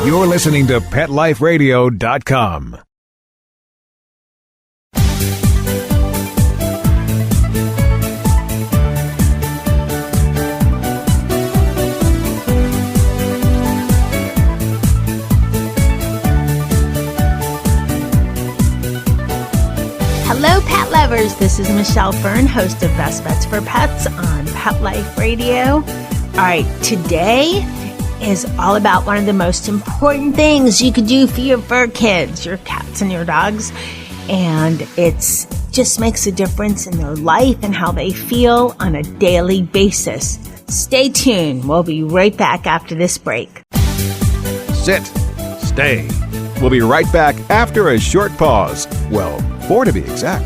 You're listening to PetLifeRadio.com. Hello, pet lovers. This is Michelle Fern, host of Best Bets for Pets on Pet Life Radio. All right, today is all about one of the most important things you could do for your fur kids, your cats and your dogs. And it's just makes a difference in their life and how they feel on a daily basis. Stay tuned. We'll be right back after this break. Sit. Stay. We'll be right back after a short pause. Well, 4 to be exact.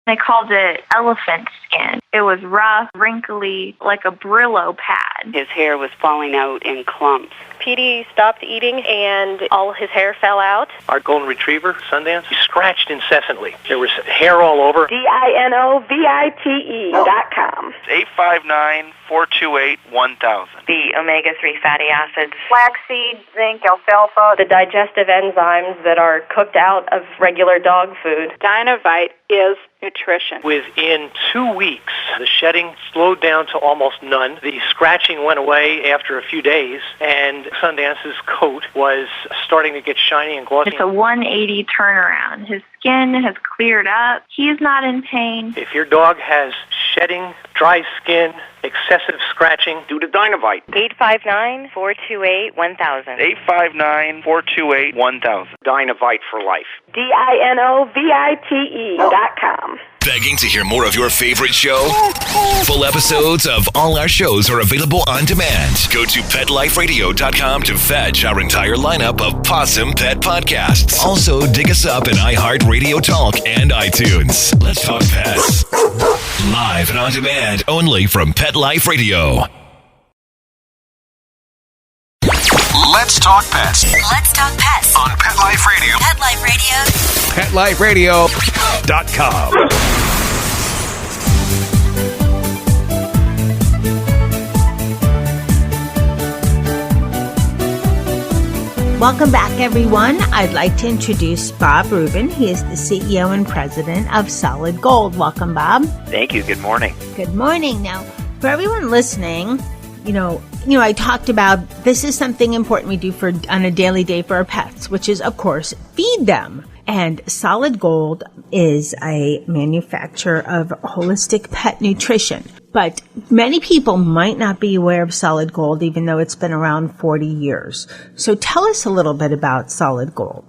They called it elephant skin. It was rough, wrinkly, like a Brillo pad. His hair was falling out in clumps. Petey stopped eating and all his hair fell out. Our golden retriever, Sundance, he scratched incessantly. There was hair all over. DINOVITE.com. 859-428-1000. The omega-3 fatty acids. Flaxseed, zinc, alfalfa. The digestive enzymes that are cooked out of regular dog food. Dynovite is nutrition. Within 2 weeks, the shedding slowed down to almost none. The scratching went away after a few days, and Sundance's coat was starting to get shiny and glossy. It's a 180 turnaround. His skin has cleared up. He's not in pain. If your dog has shedding, dry skin, excessive scratching, Do the Dynovite. 859-428-1000. 859-428-1000. Dynovite for life. DINOVITE.com. Begging to hear more of your favorite show? Full episodes of all our shows are available on demand. Go to PetLifeRadio.com to fetch our entire lineup of Possum Pet podcasts. Also, dig us up in iHeartRadio Talk and iTunes. Let's talk pets. Live and on demand only from Pet Life Radio. Let's talk pets Let's talk pets on Pet Life Radio. Pet Life Radio. PetLifeRadio.com. Welcome back, everyone. I'd like to introduce Bob Rubin. He is the CEO and president of Solid Gold. Welcome, Bob. Thank you. Good morning. Good morning. Now, for everyone listening, I talked about this is something important we do on a daily day for our pets, which is, of course, feed them. And Solid Gold is a manufacturer of holistic pet nutrition. But many people might not be aware of Solid Gold, even though it's been around 40 years. So tell us a little bit about Solid Gold.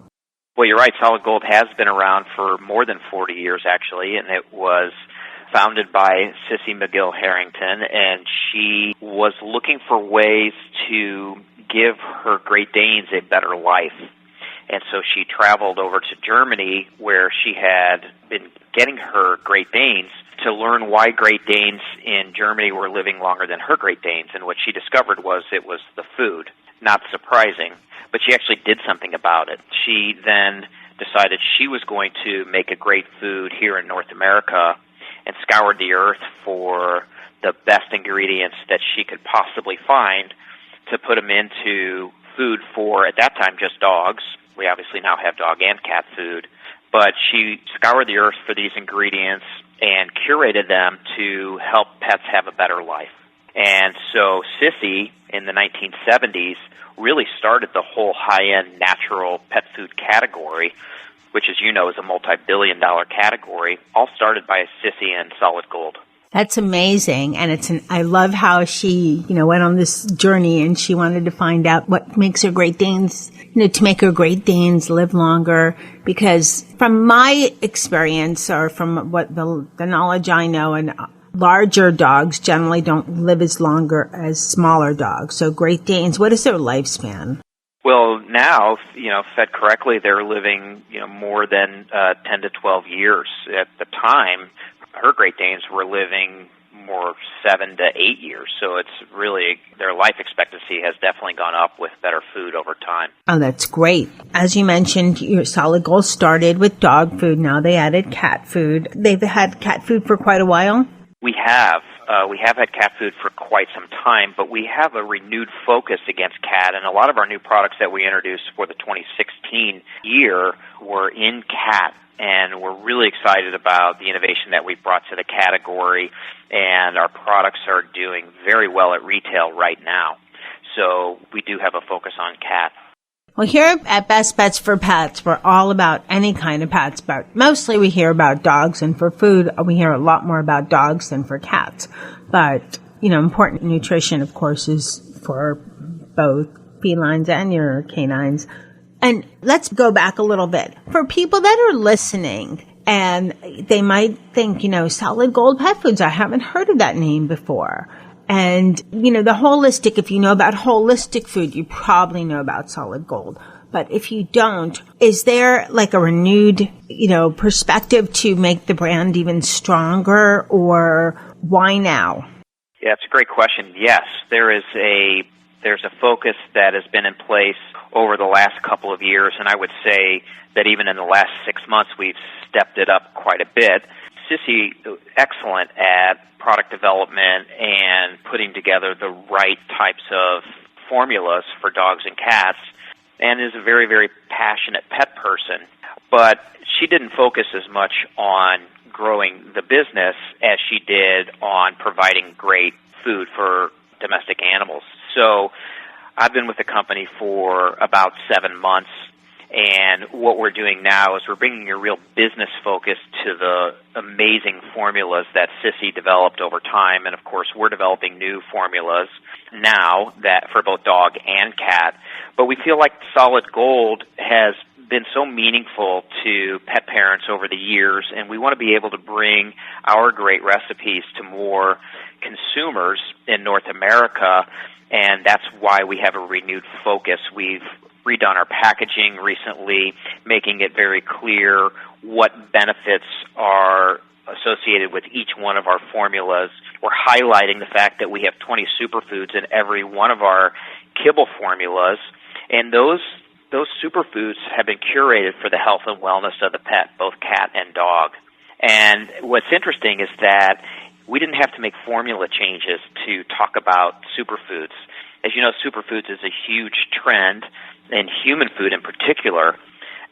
Well, you're right. Solid Gold has been around for more than 40 years, actually, and it was founded by Sissy McGill Harrington, and she was looking for ways to give her Great Danes a better life. And so she traveled over to Germany, where she had been getting her Great Danes, to learn why Great Danes in Germany were living longer than her Great Danes. And what she discovered was it was the food. Not surprising, but she actually did something about it. She then decided she was going to make a great food here in North America and scoured the earth for the best ingredients that she could possibly find to put them into food for, at that time, just dogs. We obviously now have dog and cat food. But she scoured the earth for these ingredients and curated them to help pets have a better life. And so Sissy, in the 1970s, really started the whole high-end natural pet food category, which, as you know, is a multi-billion-dollar category, all started by Sissy and Solid Gold. That's amazing. And I love how she, went on this journey and she wanted to find out what makes her Great Danes, to make her Great Danes live longer. Because from my experience, or from what the knowledge I know, and larger dogs generally don't live as longer as smaller dogs. So Great Danes, what is their lifespan? Well, now, fed correctly, they're living, more than 10 to 12 years. At the time, her Great Danes were living more 7 to 8 years. So it's really, their life expectancy has definitely gone up with better food over time. Oh, that's great. As you mentioned, your Solid Gold started with dog food. Now they added cat food. They've had cat food for quite a while? We have. We have had cat food for quite some time, but we have a renewed focus against cat, and a lot of our new products that we introduced for the 2016 year were in cat, and we're really excited about the innovation that we've brought to the category, and our products are doing very well at retail right now. So we do have a focus on cat. Well, here at Best Bets for Pets, we're all about any kind of pets, but mostly we hear about dogs, and for food, we hear a lot more about dogs than for cats. But, important nutrition, of course, is for both felines and your canines. And let's go back a little bit. For people that are listening, and they might think, Solid Gold Pet Foods, I haven't heard of that name before. And, the holistic, if you know about holistic food, you probably know about Solid Gold. But if you don't, is there like a renewed, perspective to make the brand even stronger, or why now? Yeah, it's a great question. Yes, there's a focus that has been in place over the last couple of years, and I would say that even in the last 6 months, we've stepped it up quite a bit. Sissy, excellent at product development and putting together the right types of formulas for dogs and cats, and is a very, very passionate pet person. But she didn't focus as much on growing the business as she did on providing great food for domestic animals. So I've been with the company for about 7 months, and what we're doing now is we're bringing a real business focus to the amazing formulas that Sissy developed over time. And, of course, we're developing new formulas now that for both dog and cat. But we feel like Solid Gold has been so meaningful to pet parents over the years, and we want to be able to bring our great recipes to more consumers in North America, and that's why we have a renewed focus. We've redone our packaging recently, making it very clear what benefits are associated with each one of our formulas. We're highlighting the fact that we have 20 superfoods in every one of our kibble formulas, and those superfoods have been curated for the health and wellness of the pet, both cat and dog. And what's interesting is that we didn't have to make formula changes to talk about superfoods. As you know, superfoods is a huge trend in human food in particular,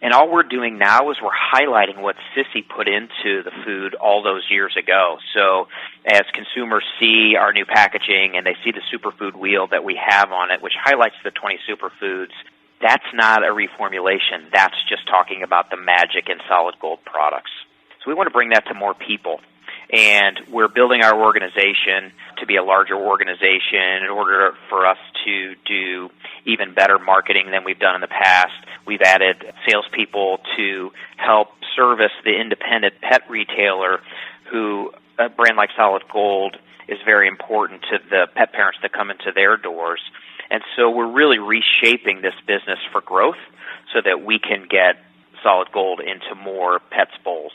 and all we're doing now is we're highlighting what Sissy put into the food all those years ago. So as consumers see our new packaging and they see the superfood wheel that we have on it, which highlights the 20 superfoods, that's not a reformulation. That's just talking about the magic in Solid Gold products. So we want to bring that to more people. And we're building our organization to be a larger organization in order for us to do even better marketing than we've done in the past. We've added salespeople to help service the independent pet retailer who, a brand like Solid Gold, is very important to the pet parents that come into their doors. And so we're really reshaping this business for growth so that we can get Solid Gold into more pets' bowls.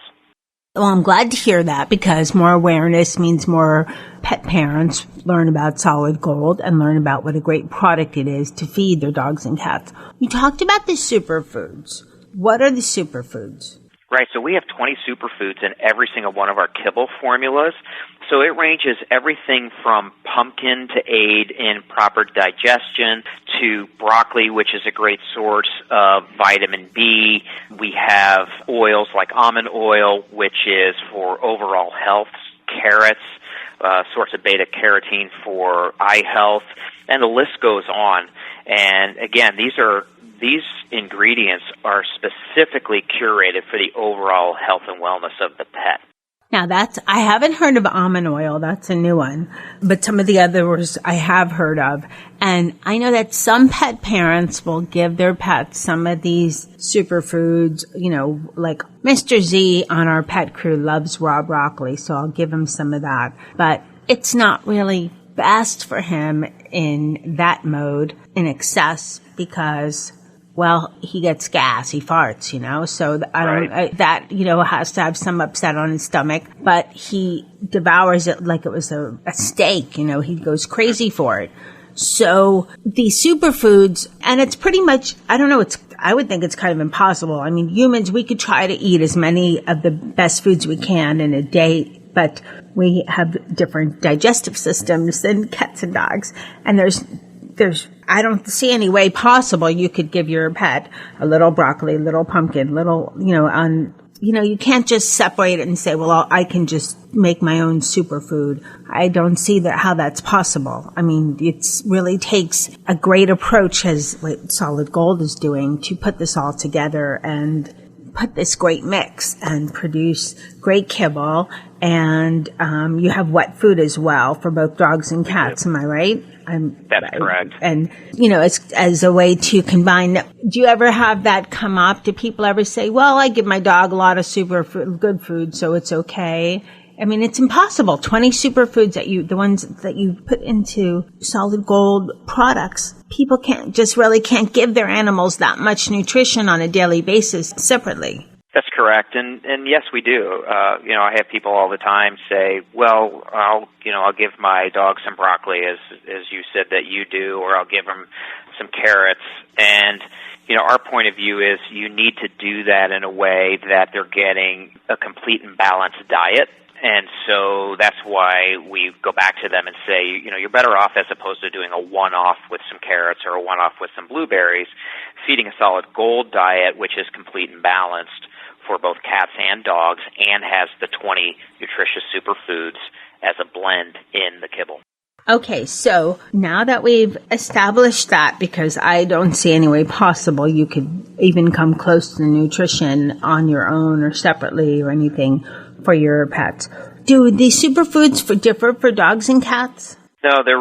Well, I'm glad to hear that, because more awareness means more pet parents learn about Solid Gold and learn about what a great product it is to feed their dogs and cats. You talked about the superfoods. What are the superfoods? Right, so we have 20 superfoods in every single one of our kibble formulas. So it ranges everything from pumpkin to aid in proper digestion to broccoli, which is a great source of vitamin B. We have oils like almond oil, which is for overall health, carrots, source of beta-carotene for eye health, and the list goes on. And again, these ingredients are specifically curated for the overall health and wellness of the pet. Now I haven't heard of almond oil. That's a new one. But some of the others I have heard of. And I know that some pet parents will give their pets some of these superfoods, like Mr. Z on our pet crew loves raw broccoli, so I'll give him some of that. But it's not really best for him in that mode in excess because, well, he gets gas, he farts, so has to have some upset on his stomach, but he devours it like it was a steak, he goes crazy for it. So these superfoods, and it's pretty much, I would think it's kind of impossible. I mean, humans, we could try to eat as many of the best foods we can in a day but we have different digestive systems than cats and dogs. And there's I don't see any way possible you could give your pet a little broccoli, little pumpkin, little, you can't just separate it and say, well, I can just make my own superfood. I don't see how that's possible. I mean, it really takes a great approach, as what Solid Gold is doing, to put this all together and put this great mix and produce great kibble. And you have wet food as well for both dogs and cats. Am I right? That's correct. And, as a way to combine. Do you ever have that come up? Do people ever say, well, I give my dog a lot of good food, so it's okay? I mean, it's impossible. 20 superfoods the ones that you put into Solid Gold products, people can't give their animals that much nutrition on a daily basis separately. That's correct, and yes, we do. I have people all the time say, "Well, I'll give my dog some broccoli, as you said that you do, or I'll give him some carrots." And our point of view is you need to do that in a way that they're getting a complete and balanced diet. And so that's why we go back to them and say, you're better off, as opposed to doing a one-off with some carrots or a one-off with some blueberries, feeding a Solid Gold diet, which is complete and balanced for both cats and dogs, and has the 20 nutritious superfoods as a blend in the kibble. Okay, so now that we've established that, because I don't see any way possible you could even come close to the nutrition on your own or separately or anything for your pets. Do the superfoods differ for dogs and cats? No, they're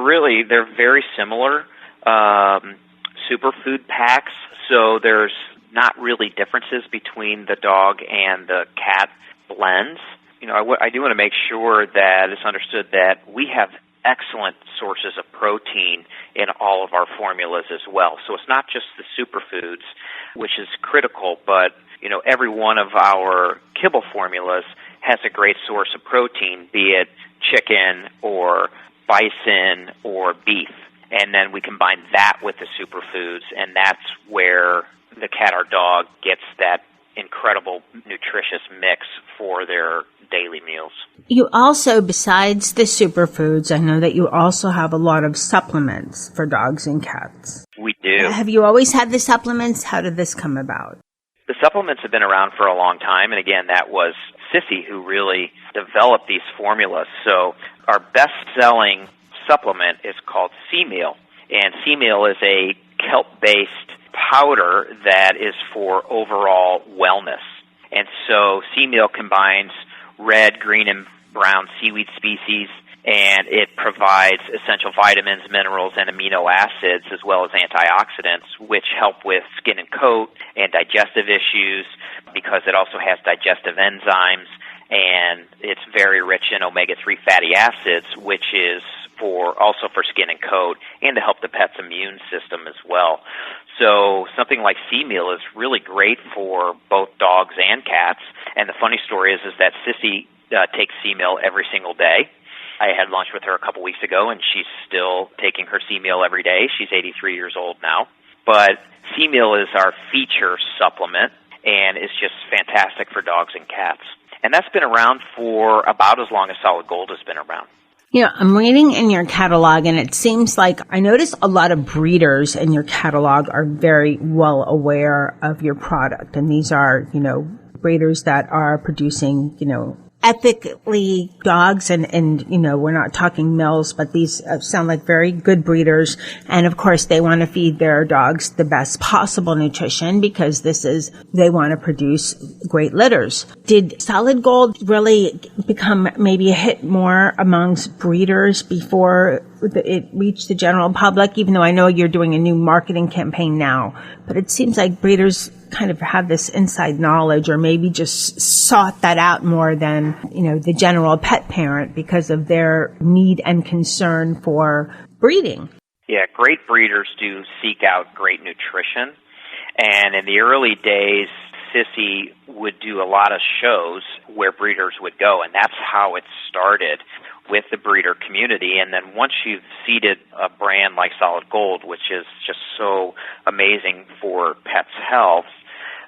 very similar superfood packs, so there's not really differences between the dog and the cat blends. I do want to make sure that it's understood that we have excellent sources of protein in all of our formulas as well. So it's not just the superfoods, which is critical, but every one of our kibble formulas has a great source of protein, be it chicken or bison or beef. And then we combine that with the superfoods, and that's where the cat or dog gets that incredible nutritious mix for their daily meals. You also, besides the superfoods, I know that you also have a lot of supplements for dogs and cats. We do. Have you always had the supplements? How did this come about? The supplements have been around for a long time, and again, that was Sissy who really developed these formulas. So our best-selling supplement is called Sea Meal, and Sea Meal is a kelp-based powder that is for overall wellness. And so Sea Meal combines red, green, and brown seaweed species, and it provides essential vitamins, minerals, and amino acids, as well as antioxidants, which help with skin and coat and digestive issues, because it also has digestive enzymes, and it's very rich in omega-3 fatty acids, which is also for skin and coat, and to help the pet's immune system as well. So something like Sea Meal is really great for both dogs and cats. And the funny story is that Sissy takes Sea Meal every single day. I had lunch with her a couple weeks ago, and she's still taking her Sea Meal every day. She's 83 years old now. But Sea Meal is our feature supplement, and it's just fantastic for dogs and cats. And that's been around for about as long as Solid Gold has been around. I'm reading in your catalog, and it seems like I notice a lot of breeders in your catalog are very well aware of your product. And these are, breeders that are producing, ethically dogs, and we're not talking mills, but these sound like very good breeders. And of course, they want to feed their dogs the best possible nutrition, because they want to produce great litters. Did Solid Gold really become maybe a hit more amongst breeders before it reached the general public, even though I know you're doing a new marketing campaign now? But it seems like breeders kind of have this inside knowledge, or maybe just sought that out more than, the general pet parent, because of their need and concern for breeding. Yeah, great breeders do seek out great nutrition. And in the early days, Sissy would do a lot of shows where breeders would go, and that's how it started with the breeder community. And then once you've seeded a brand like Solid Gold, which is just so amazing for pets' health,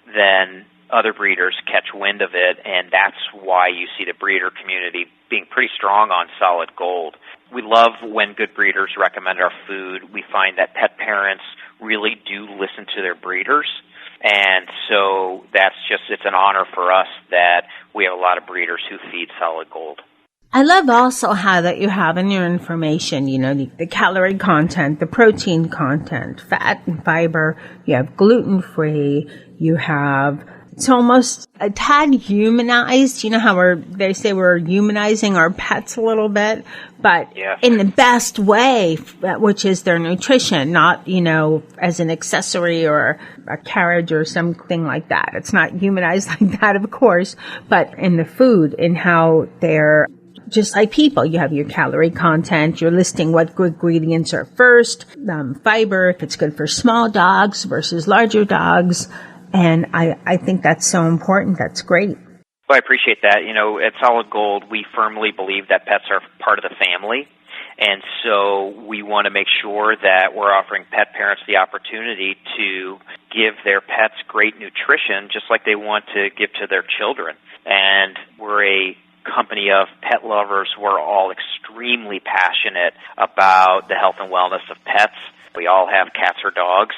then other breeders catch wind of it, and that's why you see the breeder community being pretty strong on Solid Gold. We love when good breeders recommend our food. We find that pet parents really do listen to their breeders, and so it's an honor for us that we have a lot of breeders who feed Solid Gold. I love also how that you have in your information, the calorie content, the protein content, fat and fiber, you have gluten-free, you have, it's almost a tad humanized, how they say we're humanizing our pets a little bit, but in the best way, which is their nutrition, not, as an accessory or a carriage or something like that. It's not humanized like that, of course, but in the food, in how they're just like people. You have your calorie content, you're listing what ingredients are first, fiber, if it's good for small dogs versus larger dogs. And I think that's so important. That's great. Well, I appreciate that. At Solid Gold, we firmly believe that pets are part of the family. And so we want to make sure that we're offering pet parents the opportunity to give their pets great nutrition, just like they want to give to their children. And we're a company of pet lovers. We're all extremely passionate about the health and wellness of pets. We all have cats or dogs.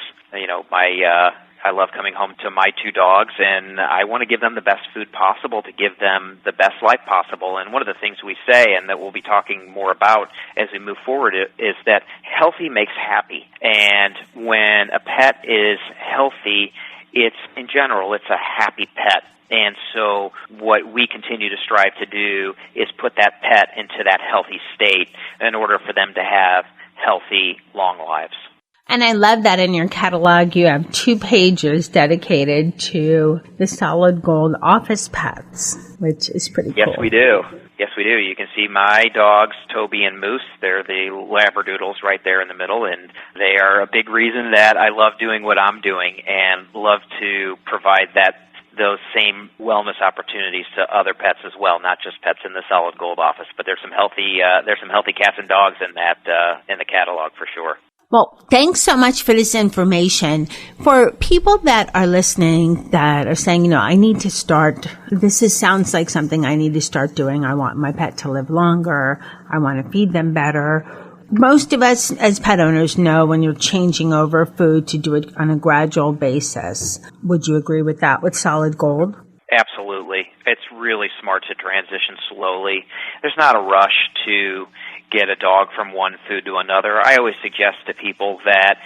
I love coming home to my two dogs, and I want to give them the best food possible to give them the best life possible. And one of the things we say, and that we'll be talking more about as we move forward, is that healthy makes happy. And when a pet is healthy, in general, it's a happy pet. And so what we continue to strive to do is put that pet into that healthy state in order for them to have healthy, long lives. And I love that in your catalog you have 2 pages dedicated to the Solid Gold office pets, which is pretty cool. Yes, we do. Yes, we do. You can see my dogs, Toby and Moose. They're the Labradoodles right there in the middle, and they are a big reason that I love doing what I'm doing and love to provide those same wellness opportunities to other pets as well, not just pets in the Solid Gold office. But there's some healthy cats and dogs in the catalog for sure. Well, thanks so much for this information. For people that are listening that are saying, I need to start, sounds like something I need to start doing. I want my pet to live longer. I want to feed them better. Most of us as pet owners know when you're changing over food to do it on a gradual basis. Would you agree with that with Solid Gold? Absolutely. It's really smart to transition slowly. There's not a rush to get a dog from one food to another. I always suggest to people that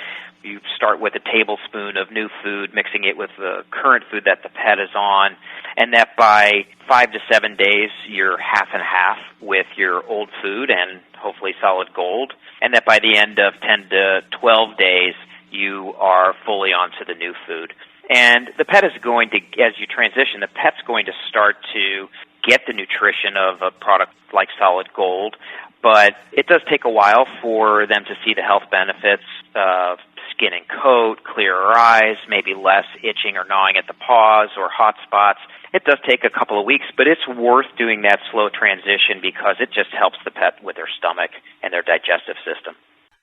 you start with a tablespoon of new food, mixing it with the current food that the pet is on, and that by 5 to 7 days, you're half and half with your old food and hopefully Solid Gold, and that by the end of 10 to 12 days, you are fully onto the new food. And the pet is going to, as you transition, the pet's going to start to get the nutrition of a product like Solid Gold, but it does take a while for them to see the health benefits of skin and coat, clearer eyes, maybe less itching or gnawing at the paws or hot spots. It does take a couple of weeks, but it's worth doing that slow transition because it just helps the pet with their stomach and their digestive system.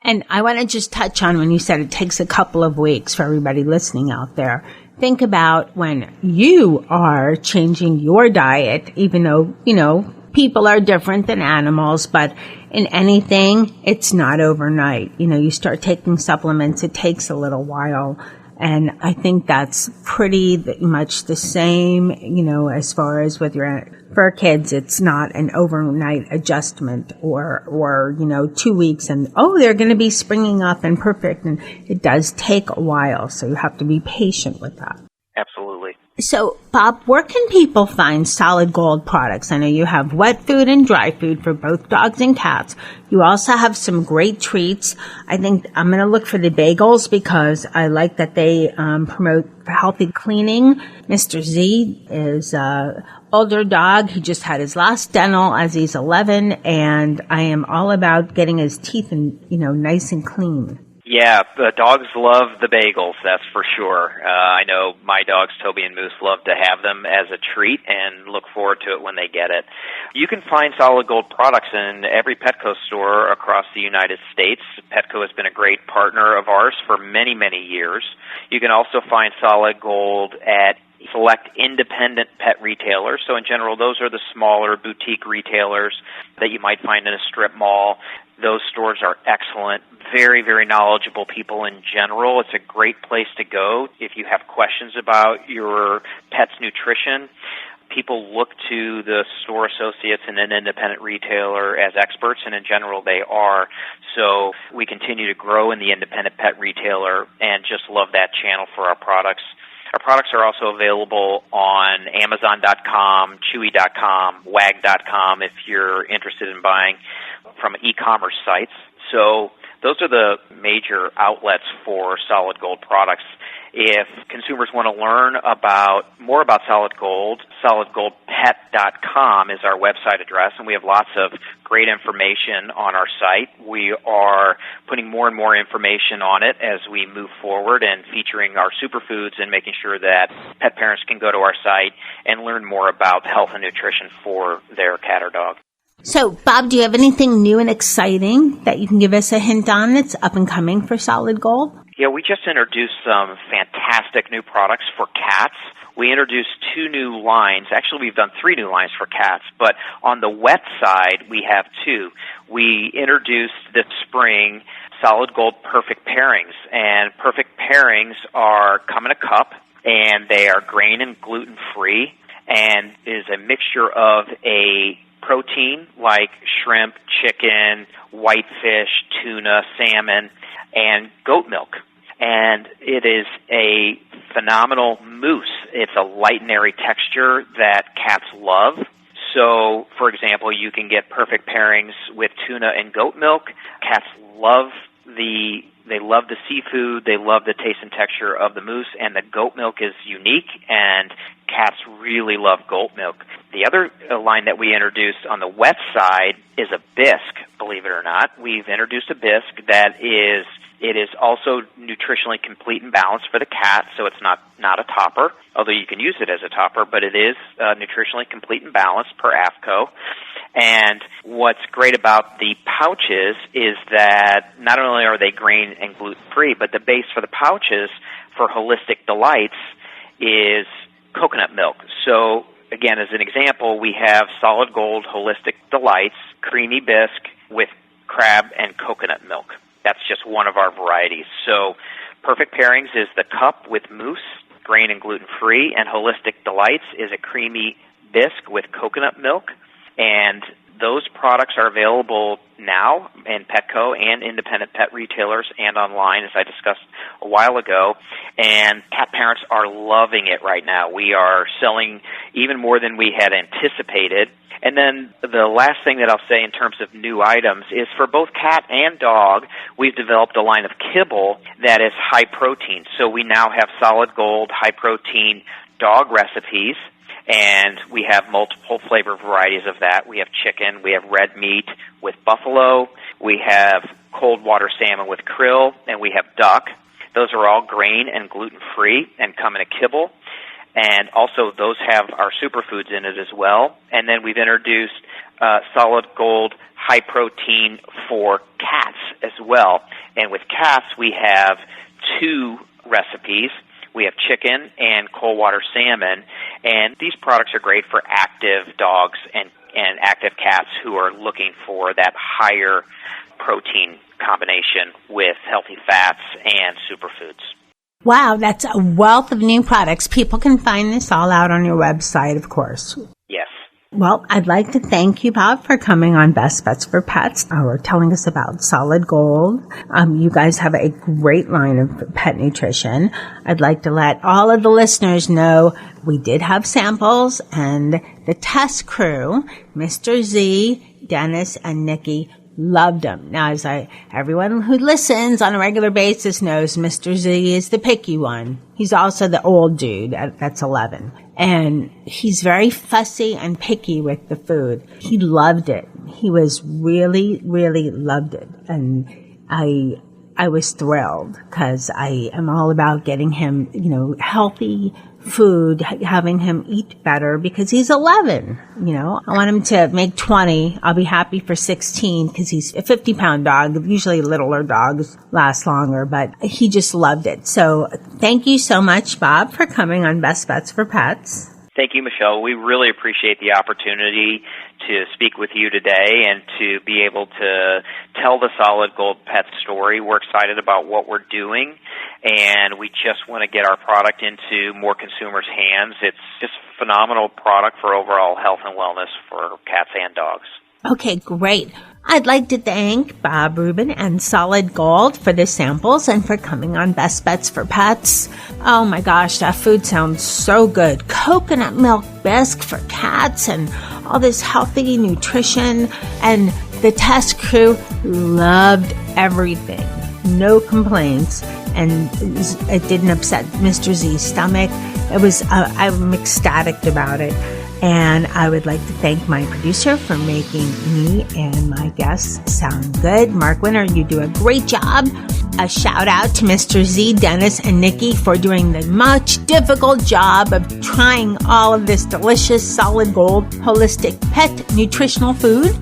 And I want to just touch on when you said it takes a couple of weeks for everybody listening out there. Think about when you are changing your diet, even though, people are different than animals, but in anything, it's not overnight. You start taking supplements, it takes a little while. And I think that's pretty much the same, as far as with your fur kids, it's not an overnight adjustment or 2 weeks and, they're going to be springing up and perfect. And it does take a while. So you have to be patient with that. Absolutely. So, Bob, where can people find Solid Gold products? I know you have wet food and dry food for both dogs and cats. You also have some great treats. I think I'm going to look for the bagels because I like that they promote healthy cleaning. Mr. Z is an older dog. He just had his last dental as he's 11, and I am all about getting his teeth nice and clean. Yeah, the dogs love the bagels, that's for sure. I know my dogs, Toby and Moose, love to have them as a treat and look forward to it when they get it. You can find Solid Gold products in every Petco store across the United States. Petco has been a great partner of ours for many, many years. You can also find Solid Gold at select independent pet retailers. So in general, those are the smaller boutique retailers that you might find in a strip mall. Those stores are excellent, very, very knowledgeable people in general. It's a great place to go if you have questions about your pet's nutrition. People look to the store associates and an independent retailer as experts, and in general they are. So we continue to grow in the independent pet retailer and just love that channel for our products. Our products are also available on Amazon.com, Chewy.com, Wag.com if you're interested in buying from e-commerce sites. So those are the major outlets for Solid Gold products. If consumers want to learn more about Solid Gold, solidgoldpet.com is our website address, and we have lots of great information on our site. We are putting more and more information on it as we move forward and featuring our superfoods and making sure that pet parents can go to our site and learn more about health and nutrition for their cat or dog. So, Bob, do you have anything new and exciting that you can give us a hint on that's up and coming for Solid Gold? Yeah, we just introduced some fantastic new products for cats. We introduced 2 new lines. Actually, we've done 3 new lines for cats, but on the wet side, we have 2. We introduced this spring Solid Gold Perfect Pairings, and Perfect Pairings come in a cup, and they are grain and gluten-free, and is a mixture of a protein like shrimp, chicken, whitefish, tuna, salmon, and goat milk. And it is a phenomenal mousse. It's a light and airy texture that cats love. So, for example, you can get Perfect Pairings with tuna and goat milk. Cats love the seafood, they love the taste and texture of the mousse, and the goat milk is unique, and cats really love goat milk. The other line that we introduced on the wet side is a bisque, believe it or not. We've introduced a bisque that is also nutritionally complete and balanced for the cat, so it's not a topper, although you can use it as a topper, but it is nutritionally complete and balanced per AFCO. And what's great about the pouches is that not only are they grain and gluten-free, but the base for the pouches for Holistic Delights is coconut milk. So, again, as an example, we have Solid Gold Holistic Delights, creamy bisque with crab and coconut milk. That's just one of our varieties. So Perfect Pairings is the cup with mousse, grain and gluten-free, and Holistic Delights is a creamy bisque with coconut milk. And those products are available now in Petco and independent pet retailers and online, as I discussed a while ago. And cat parents are loving it right now. We are selling even more than we had anticipated. And then the last thing that I'll say in terms of new items is for both cat and dog, we've developed a line of kibble that is high protein. So we now have Solid Gold high protein dog recipes, and we have multiple flavor varieties of that. We have chicken, we have red meat with buffalo, we have cold water salmon with krill, and we have duck. Those are all grain and gluten-free and come in a kibble. And also those have our superfoods in it as well. And then we've introduced Solid Gold high protein for cats as well. And with cats, we have 2 recipes. We have chicken and cold water salmon. And these products are great for active dogs and active cats who are looking for that higher protein combination with healthy fats and superfoods. Wow, that's a wealth of new products. People can find this all out on your website, of course. Yes. Well, I'd like to thank you, Bob, for coming on Best Bets for Pets or telling us about Solid Gold. You guys have a great line of pet nutrition. I'd like to let all of the listeners know we did have samples, and the test crew, Mr. Z, Dennis, and Nikki, loved them. Now, everyone who listens on a regular basis knows Mr. Z is the picky one. He's also the old dude that's 11. And he's very fussy and picky with the food. He loved it. He was really, really loved it. And I I was thrilled because I am all about getting him, healthy food, having him eat better because he's 11, I want him to make 20. I'll be happy for 16 because he's a 50-pound dog. Usually littler dogs last longer, but he just loved it. So thank you so much, Bob, for coming on Best Bets for Pets. Thank you, Michelle. We really appreciate the opportunity to speak with you today and to be able to tell the Solid Gold Pet story. We're excited about what we're doing, and we just want to get our product into more consumers' hands. It's just a phenomenal product for overall health and wellness for cats and dogs. Okay, great. I'd like to thank Bob Rubin and Solid Gold for the samples and for coming on Best Bets for Pets. Oh my gosh, that food sounds so good. Coconut milk bisque for cats and all this healthy nutrition. And the test crew loved everything. No complaints. And it didn't upset Mr. Z's stomach. I'm ecstatic about it. And I would like to thank my producer for making me and my guests sound good. Mark Winter, you do a great job. A shout out to Mr. Z, Dennis, and Nikki for doing the much difficult job of trying all of this delicious Solid Gold holistic pet nutritional food.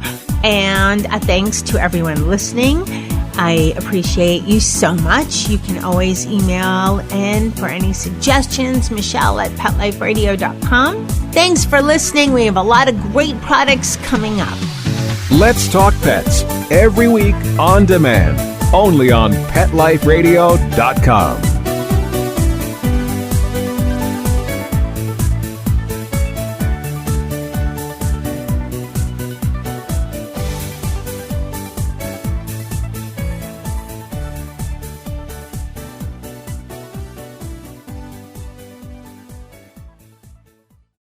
And a thanks to everyone listening. I appreciate you so much. You can always email in for any suggestions, Michelle@PetLifeRadio.com. Thanks for listening. We have a lot of great products coming up. Let's Talk Pets every week on demand, only on PetLifeRadio.com.